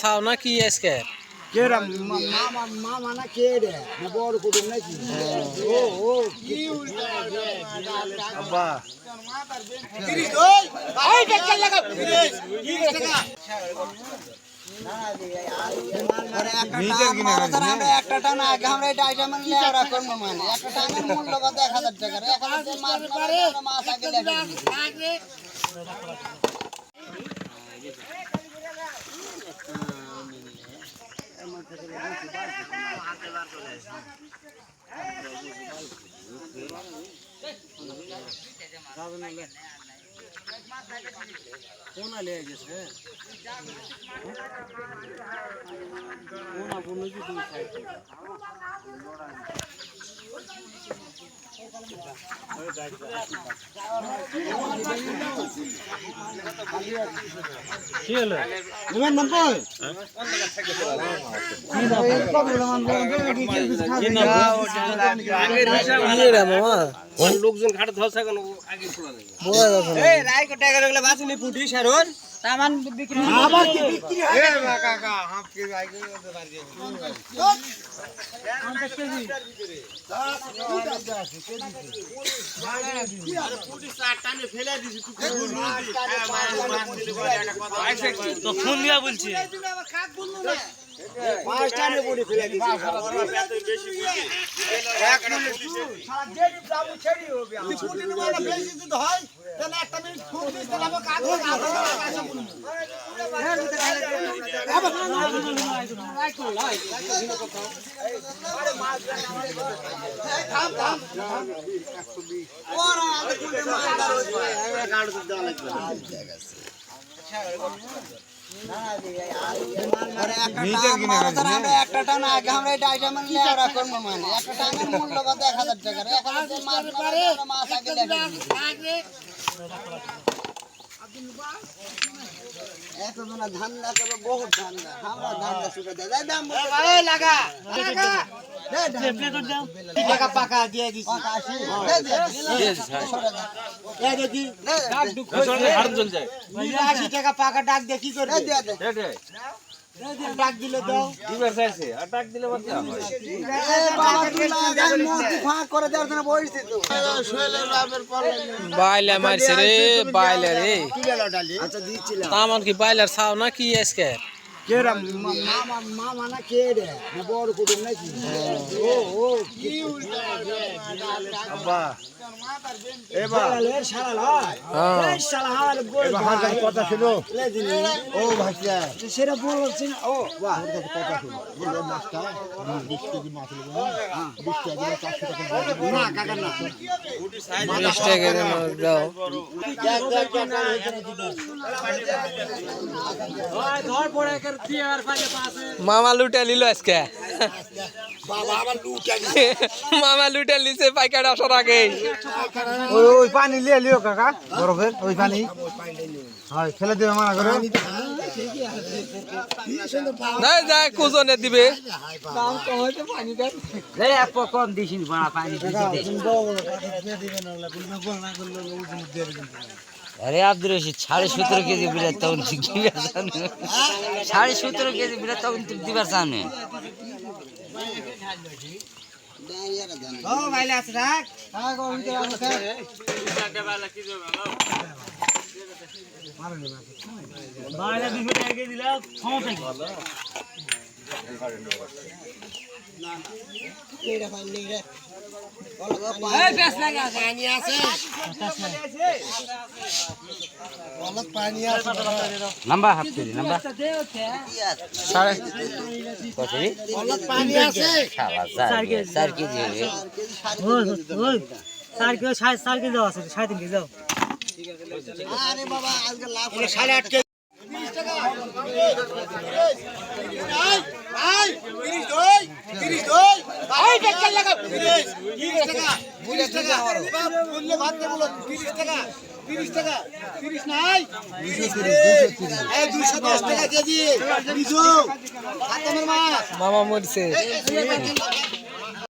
খাও না কি আজকে কেরা মামা মামা না কে রে না বড় কুটুম নাকি ও ও কি আব্বা 30 দই এই টাকা লাগা 30 টাকা একটা টানা আগে আমরা এটা আইটেম লেওরা করবো মানে একটা টানার মূল্য কত 1000 টাকা 1000 মাছ আগে লেখা কোন আলে গেছে কোন আপনি কি তুমি সাইড কি হলো নিমান নাম কই লোকজন ঘাটে ধরছে কেন আগে পড়া এই রাইকো টাকা লাগলে বাসুনি পুটি সারুন সামান বিক্রি আবার কি বিক্রি হয় এ কাকা হাফ কে রাইকো দে বাড়ি আম দেখতে দি 10 আরে পুটি 60 টানে ফেলে দিছি তুই তো ফোন দিয়া বলছি খাক বললো না 5 টানে পুটি ফেলে দিছি বেশি এক মিনিট সারা জেডি বাবু ছেড়ি হবে তুই পুটি নিবা না বেশি যদি হয় তাহলে একটা মিনিট ফোন দিস তাহলে আমরা কাজ হবে কাজ বলবো আরে মাছ থাম থাম 120 ওরা আলে কুটে মাছ দাও গাড় দেওয়া লাগবে একটা টানা আগে আমরা এটা আইটেম লেওরা করবো মানে একটা টানার মূল্য কত 1000 টাকা 1000 মাছ আগে লেখা এতজনা ধান্দা করবে বহুত ধান্দা আমরা ধান্দা শুরু দেয় দাম এই লাগা টাকা পাকা দিয়ে দিছি টাকা পাকা ডাক দিয়ে কি করবে ডাক দিলে দাও দিবার চাইছে আর ডাক দিলে বাচ্চা হয় করে দেওয়ার জন্য বইছি তো বাইলা মারছে রে বাইলা রে আচ্ছা দিচ্ছিলাম তামান কি বাইলার খাও না কি আজকে কেরা মামা মামা না কে রে না বড় কুটুম নাকি ও ও কি আব্বা এবার শালা লয় এই শালা হাওয়ার বল এবার কথা শুনো ও ভাইয়া সেটা বলছেন ও বাহ কথা শুনো বল মাছটা 20 কেজি মাছ নেব না 20 কেজি 400 টাকা না কাকা না 20 টাকা দাও ধর পড়ে কর টিয়ার পাশে মামা লুটে নিল আজকে বাবা আবার লুটাই মামা লুটে লিছে পাইকার আসার আগে ওই পানি লিও কাকা বরফের ওই পানি হয় ফেলে দেবে মানা করে না যা কুজনে দিবে দাম কম হইতে পানি দেন এই এক কম দিছিস বড় পানি আরে আব্দুর রশিদ 17.5 কেজি বিরাট তখন দিবার সামনে 17.5 কেজি বিরাট তখন দিবার সামনে ও ভাইলা আছে রাখ কাকা কোন ভিতরে আছে বাইরে 200 টাকা কেজি দিলা সমস্যা কি কেডা ফাইল নেই রে এই বেশ লাগা পানি আছে অনেক পানি আছে লম্বা হাত করে লম্বা সাড়ে কত অনেক পানি আছে 4 কেজি ওই ওই 4 কেজি 4 কেজি আছে 3.5 কেজি দাও আরে বাবা আজকে লাভ 8.5 কেজি 30 টাকা ভাই 30 দই 30 দই ভাই টাকা লাগা 30 টাকা 30 টাকা বললে ভাত দে বলো 30 টাকা 30 টাকা 30 নাই 230 এই 210 টাকা কেজি বিজু হাতের মাছ মামা মরছে